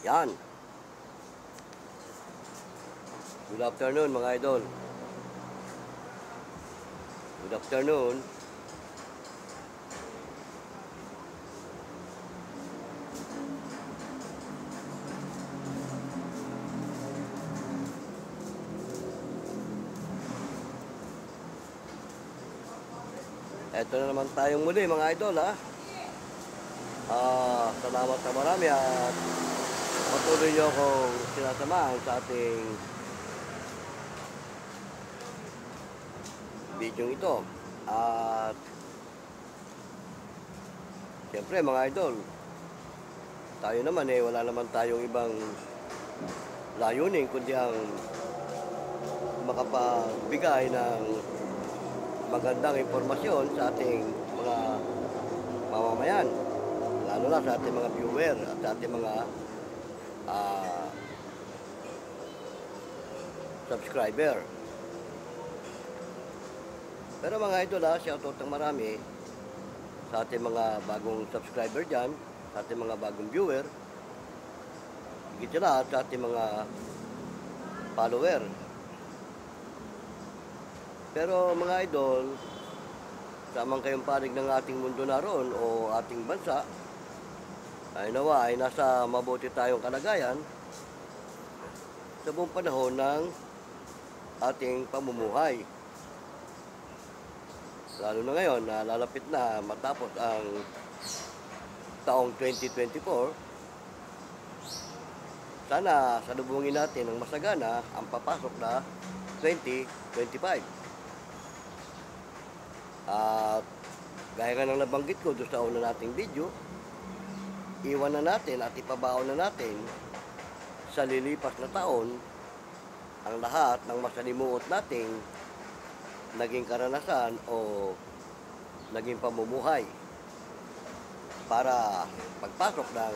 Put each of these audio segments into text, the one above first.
Yan. Good afternoon mga idol. Good afternoon. Eto na naman tayong muli mga idol ha. Salamat na marami at patuloy nyo akong sinasamahan sa ating video ito. At siyempre mga idol, tayo naman wala naman tayong ibang layunin kundi ang makapagbigay ng magandang impormasyon sa ating mga mamamayan, lalo na sa ating mga viewer at sa ating mga subscriber. Pero mga idol shoutout ng marami sa ating mga bagong subscriber dyan, sa ating mga bagong viewer, higit sa lahat sa ating mga follower. Pero mga idol, samang kayong panig ng ating mundo naroon o ating bansa, ay nawa ay nasa mabuti tayong kalagayan sa buong panahon ng ating pamumuhay. Lalo na ngayon na lalapit na matapos ang taong 2024, sana salubungin natin ng masagana ang papasok na 2025. At gaya nga ng nabanggit ko doon sa una nating video, iwan na natin at ipabaon na natin sa lilipas na taon ang lahat ng masalimuot nating naging karanasan o naging pamumuhay para pagpasok ng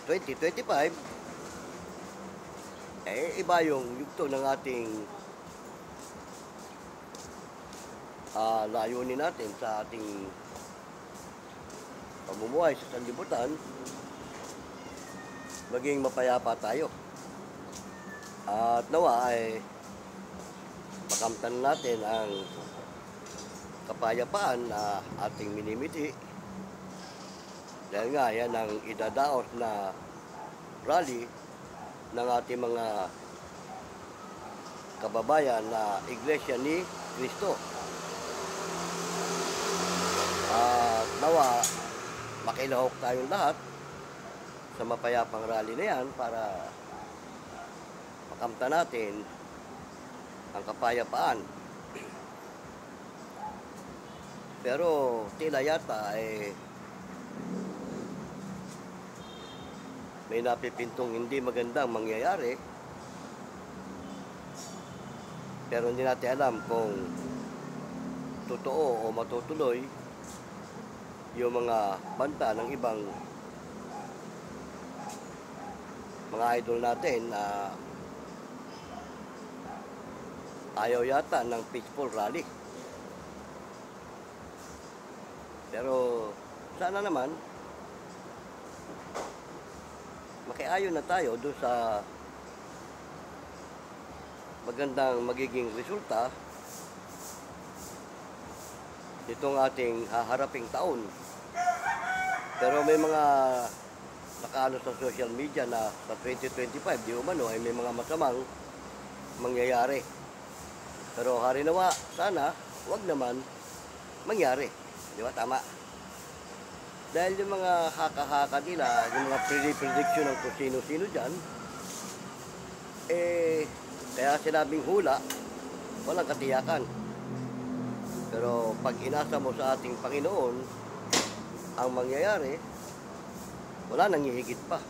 2025 iba yung yugto ng ating layunin natin sa ating pamumuhay sa sanlibutan, maging mapayapa tayo. At nawa ay makamtan natin ang kapayapaan na ating minimiti, dahil nga yan ang idadaos na rally ng ating mga kababayan na Iglesia ni Cristo. At nawa makilahok tayong lahat sa mapayapang rally na yan para makamta natin ang kapayapaan. Pero tila yata may napipintong hindi magandang mangyayari, pero hindi natin alam kung totoo o matutuloy yung mga banta ng ibang mga idol natin na ayaw yata ng peaceful rally. Pero sana naman makiayon na tayo doon sa magandang magiging resulta nitong ating haharaping taon. Pero may mga nakaano sa social media na sa 2025 di umano ay may mga masamang mangyayari. Pero hari nawa, sana wag naman mangyari. Di ba? Tama. Dahil yung mga haka-haka nila, yung mga prediction ng kung sino-sino dyan, kaya sinabing hula, walang katiyakan. Pero pag inasa mo sa ating Panginoon ang mangyayari, wala nang hihigit pa.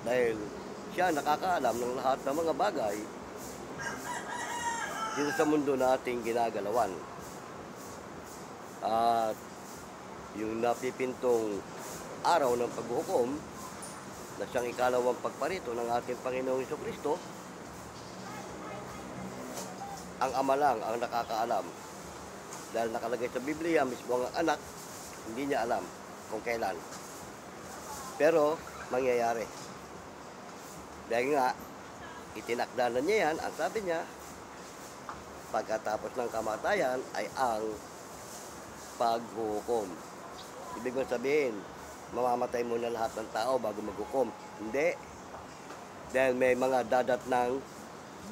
Dahil siya nakakaalam ng lahat ng mga bagay dito sa mundo na ating ginagalawan. At yung napipintong araw ng paghuhukom na siyang ikalawang pagparito ng ating Panginoong Jesucristo, ang Ama lang ang nakakaalam. Dahil nakalagay sa Biblia, mismo ang anak, hindi niya alam kung kailan. Pero, mangyayari. Dahil nga, itinakda na niya yan, ang sabi niya, pagkatapos ng kamatayan ay ang paghukom. Ibig mo sabihin, mamamatay muna lahat ng tao bago maghukom. Hindi. Dahil may mga dadat ng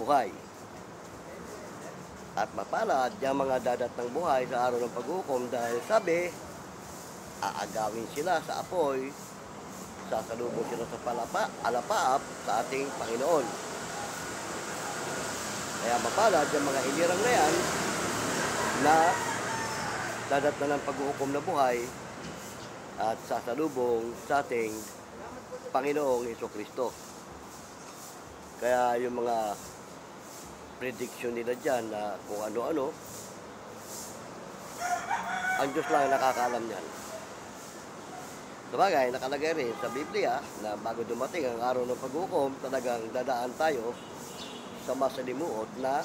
buhay. At mapalad, yung mga dadat ng buhay sa araw ng paghukom dahil sabi, aagawin sila sa apoy, sasalubong sila sa alapaap sa ating Panginoon. Kaya mapalad yung mga hilirang na yan na dadat na ng paghukom na buhay at sasalubong sa ating Panginoong Hesukristo. Kaya yung mga prediction nila dyan na kung ano-ano, ang Diyos lang nakakaalam yan. Sabagay, nakalagay rin sa Biblia na bago dumating ang araw ng paghukom, talagang dadaan tayo sa masalimuot na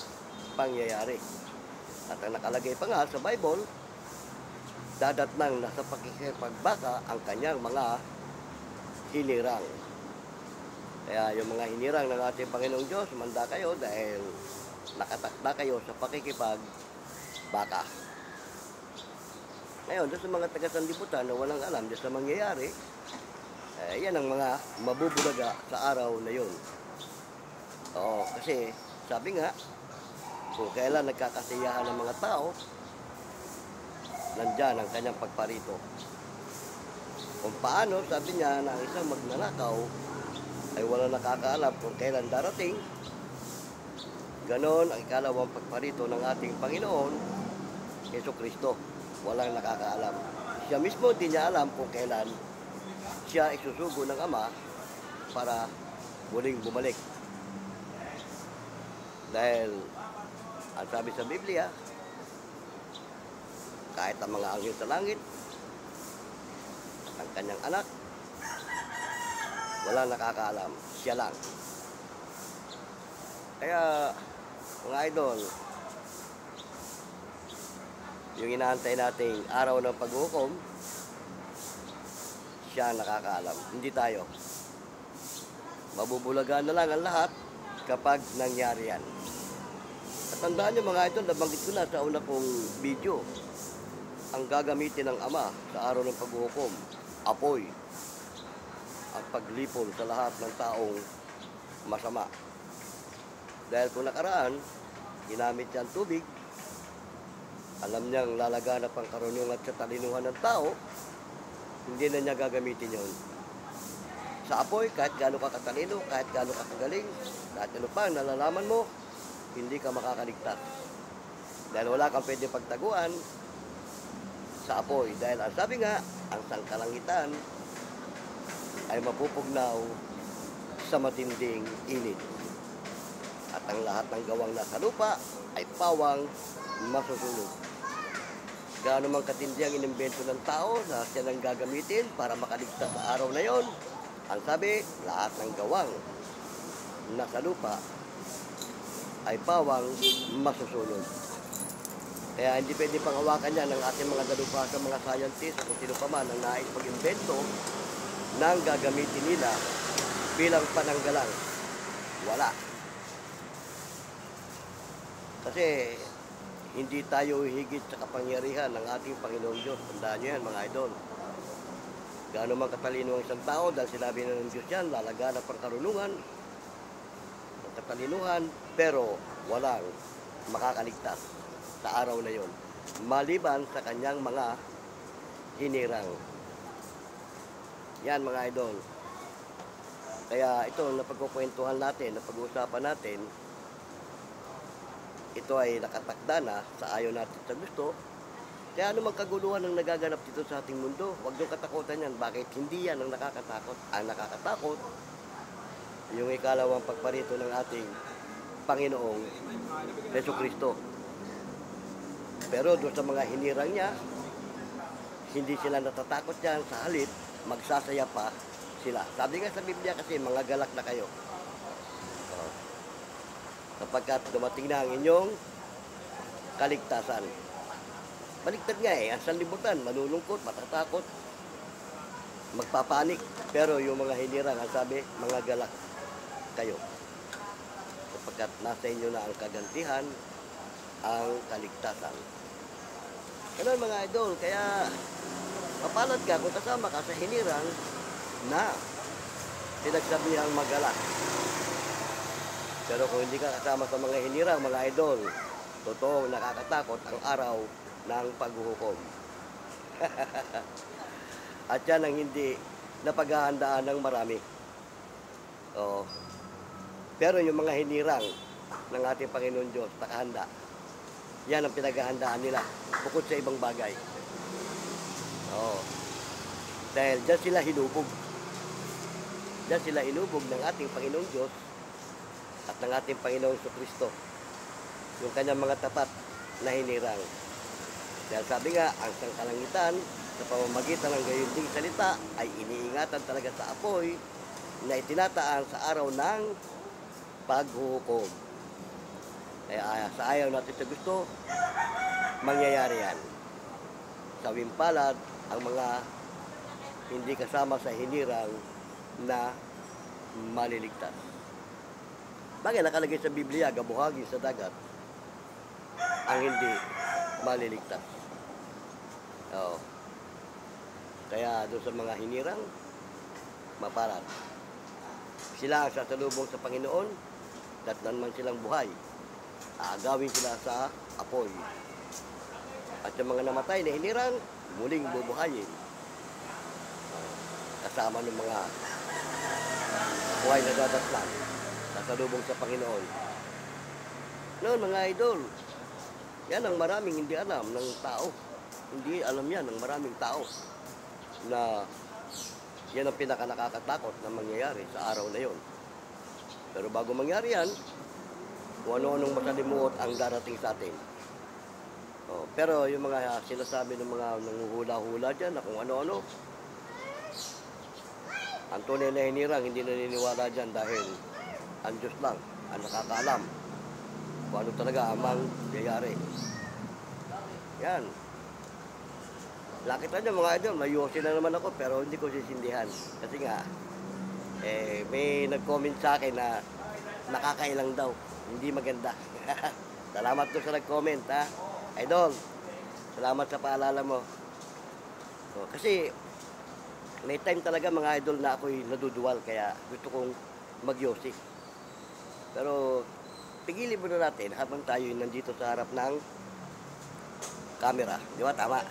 pangyayari. At ang nakalagay pa nga sa Bible, dadatnang nasa pakikipagbaka ang kanyang mga hinirang. Kaya yung mga hinirang ng ating Panginoong Diyos, manda kayo dahil nakatakda kayo sa pakikipagbaka. Ngayon, doon sa mga taga-sanlibutan na walang alam doon sa mangyayari, yan ang mga mabubulaga sa araw na yun. Oo, kasi sabi nga, kung kailan nagkakasiyahan ng mga tao, nandyan ang kanyang pagparito. Kung paano, sabi niya, na ang isang magnanakaw ay wala nakakaalam kung kailan darating, ganon ang ikalawang pagparito ng ating Panginoon, Hesukristo. Walang nakakaalam. Siya mismo hindi niya alam kung kailan siya isusugo ng Ama para muling bumalik. Dahil, ang sabi sa Biblia, kahit ang mga anghel sa langit, ang kanyang anak, wala nakakaalam. Siya lang. Kaya, mga idol, yung inaantay nating araw ng paghukom, siya nakakaalam. Hindi tayo. Mabubulagan na lang ang lahat kapag nangyari yan. At tandaan nyo mga idol, nabanggit ko na sa una kong video, ang gagamitin ng Ama sa araw ng paghukom, apoy, ang paglipol sa lahat ng taong masama. Dahil kung nakaraan, ginamit yan tubig, alam niyang lalaganap ang karunungan at katalinuhan ng tao, hindi na niya gagamitin yon. Sa apoy, kahit gaano ka katalino, kahit gaano ka kagaling, kahit ano pa, nalalaman mo, hindi ka makakaligtas. Dahil wala kang pwede pagtaguan sa apoy. Dahil ang sabi nga, ang sangkalangitan ay mapupugnaw sa matinding init. At ang lahat ng gawang nasa lupa ay pawang masusunog. Gaano man katindi ang inimbento ng tao na siya nang gagamitin para makaligtas sa araw na yon, ang sabi, lahat ng gawang nasa lupa ay pawang masusunog. Kaya hindi pwede pang hawakan yan ng ating mga dalubhasa, mga scientists, kung sino pa man ang nais mag-invento ng gagamitin nila bilang pananggalang. Wala. Kasi hindi tayo higit sa kapangyarihan ng ating Panginoong Diyos. Tandaan nyo yan mga idol. Gaano man katalino ang isang tao, dahil sinabi na ng Diyos yan, lalaganap ang karunungan, ang katalinuhan, pero walang makakaligtas sa araw na yon, maliban sa kanyang mga hinirang. Yan mga idol. Kaya ito, napagkukwentuhan natin, napag-uusapan natin, ito ay nakatakda na sa ayaw natin sa gusto. Kaya anumang kaguluhan ang nagaganap dito sa ating mundo, huwag niyong katakutan yan. Bakit? Hindi yan ang nakakatakot. Ang nakakatakot, yung ikalawang pagparito ng ating Panginoong Hesukristo. Pero doon sa mga hinirang niya, hindi sila natatakot yan. Sa halip, magsasaya pa sila. Sabi nga sa Biblia kasi, mga galak na kayo. Kapagkat dumating na ang inyong kaligtasan. Baliktad nga ang sanlibutan, malulungkot, matatakot, magpapanik. Pero yung mga hinirang, ang sabi, mga galak. kayo. Sapagkat nasa inyo na ang kagantihan, ang kaligtasan. Ganun mga idol, kaya mapalad ka kung kasama ka sa hinirang na pinagsabihang mag-alak. Pero kung hindi ka kasama sa mga hinirang, mga idol, totoong nakakatakot ang araw ng paghuhukom. At yan ang hindi napaghahandaan ng marami. Oo. Pero yung mga hinirang ng ating Panginoon Diyos, nakahanda, yan ang pinaghahandaan nila, bukod sa ibang bagay. Oo. Dahil dyan sila hinubog. Dyan sila hinubog ng ating Panginoong Diyos at ng ating Panginoong Kristo. Yung kanyang mga tapat na hinirang. Dahil sabi nga, ang sangkalangitan sa pamamagitan ng gayon ding salita ay iniingatan talaga sa apoy na itinataan sa araw ng paghuhukom. Kaya sa ayaw natin sa gusto, mangyayari yan. Sawing palad ang mga hindi kasama sa hinirang na maliligtas. Bagay nakalagay sa Biblia, gabuhagi sa dagat ang hindi maliligtas. Oo. Kaya doon sa mga hinirang, mapalad. Sila ang sasalubong sa Panginoon, datnan man silang buhay. Aagawin sila sa apoy. At yung mga namatay na hinirang, muling bubuhayin. Kasama ng mga buhay na dadatnan, sasalubong sa Panginoon. Noon mga idol, yan ang maraming hindi alam ng tao. Hindi alam yan ng maraming tao na yan ang pinaka-nakakatakot na mangyayari sa araw na yon. Pero bago mangyari yan, kung ano-anong masalimuot ang darating sa atin. Pero yung mga sinasabi ng mga nanguhula-hula dyan na kung ano-ano, ang tunay na hinirang hindi naniniwala dyan dahil ang Diyos lang ang nakakaalam kung ano talaga ang mangyayari. Yan. Nakita nyo mga idol, may yosi na naman ako pero hindi ko sisindihan. Kasi nga, may nag-comment sa akin na nakakailang daw. Hindi maganda. Salamat ko sa nag-comment, ha. Idol, salamat sa paalala mo. Kasi, may time talaga mga idol na ako'y naduduwal kaya gusto kong magyosi. Pero, pigilin muna natin habang tayo nandito sa harap ng camera. Di ba? Tama.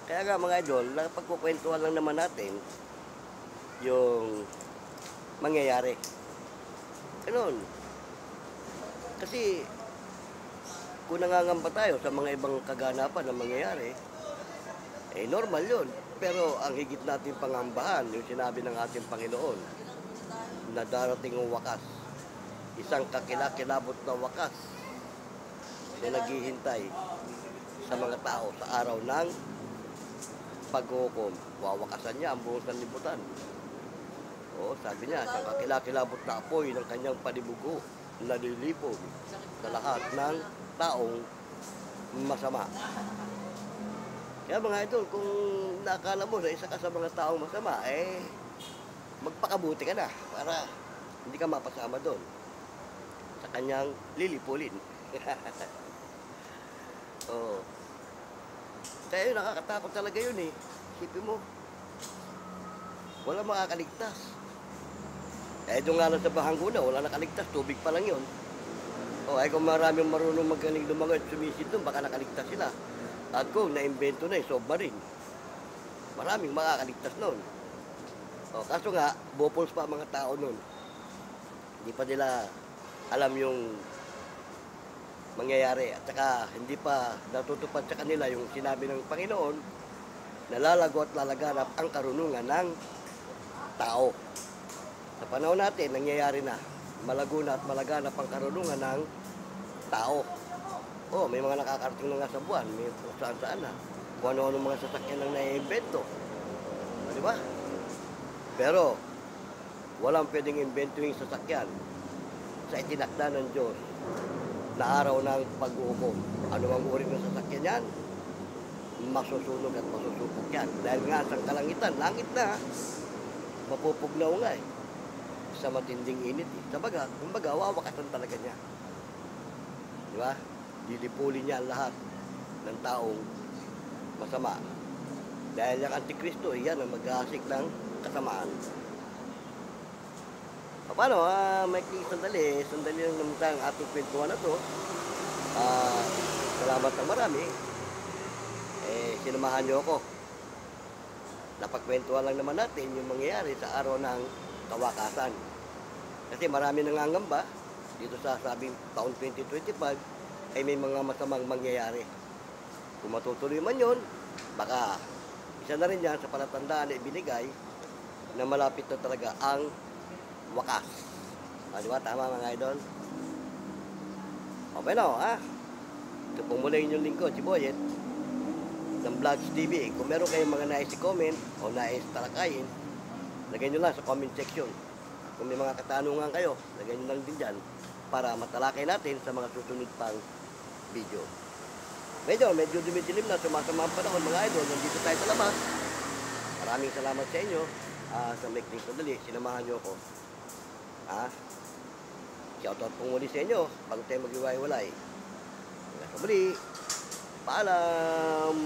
Kaya nga mga idol, pagkukwentuhan lang naman natin yung mangyayari. Ganun. Kasi kung nangangamba tayo sa mga ibang kaganapan na mangyayari, normal yun. Pero ang higit natin pangambahan, yung sinabi ng ating Panginoon, na darating ang wakas. Isang kakilakilabot na wakas na naghihintay sa mga tao sa araw ng paghuhukom. Wawakasan niya ang buong sanlibutan. Sabi niya, sa kakilakilabot na apoy ng kanyang panibugo, nalilipog sa lahat ng taong masama. Kaya mga idol, kung nakakala mo na isa ka sa mga taong masama, magpakabuti ka na para hindi ka mapasama doon sa kanyang lilipulin. Kaya yun, nakakatakot talaga yun eh. Isipin mo, wala makakaligtas. Doon nga lang sa Bahanguna, wala nakaligtas, tubig pa lang yun. Kung maraming marunong magaling lumangoy at sumisid doon, baka nakaligtas sila. At kung na-invento na submarine, maraming makakaligtas noon. Kaso nga, bopols pa ang mga tao noon. Hindi pa nila alam yung mangyayari. At saka, hindi pa natutupad sa kanila yung sinabi ng Panginoon na lalago at lalaganap ang karunungan ng tao. Sa panahon natin, nangyayari na. Malago na at malaganap ang karunungan ng tao. May mga nakakarating na nga sa buwan, may saan-saan na. Kung ano-ano mga sasakyan ang nai-invento. Di ba? Pero, walang pwedeng invento yung sasakyan sa itinakda ng Diyos na araw ng pag-uukom. Ano ang uri ng sasakyan yan? Masusunog at masusubok yan. Dahil nga sa kalangitan, langit na, mapupugnaw nga eh. Sa matinding init eh. Kumbaga, wawakasan talaga niya. Di ba? Lilipulin niya ang lahat ng taong masama. Dahil yung Antikristo, yan ang mag-aasik ng kasamaan. Paano? May sandali lang naman tayong ating kwentuhan na to. Salamat ng marami. Sinamahan niyo ako. Napagkwentuhan lang naman natin yung mangyayari sa araw ng kawakasan. Kasi marami nangangamba dito sa sabing taon 2025 ay may mga masamang mangyayari. Kung matutuloy man yun, baka isa na rin yan sa palatandaan na ibinigay na malapit na talaga ang wakas. Di ba? Tama mga idol? Okay na, Ito po mula inyong lingkod, si Boyet ng Vlogs TV. Kung meron kayong mga nais i-comment o nais talakayin, lagay nyo lang sa comment section. Kung may mga katanungan kayo, lagay nyo lang din dyan para matalakay natin sa mga susunod pang video. Medyo dumidilim na, sumasama ang panahon mga idol. Nandito tayo sa labas. Maraming salamat sa inyo. Sa maikling sandali, sinamahan nyo ako. Shoutout po muli sa inyo bago tayo mag-iwalay. Hanggang sa muli. Paalam!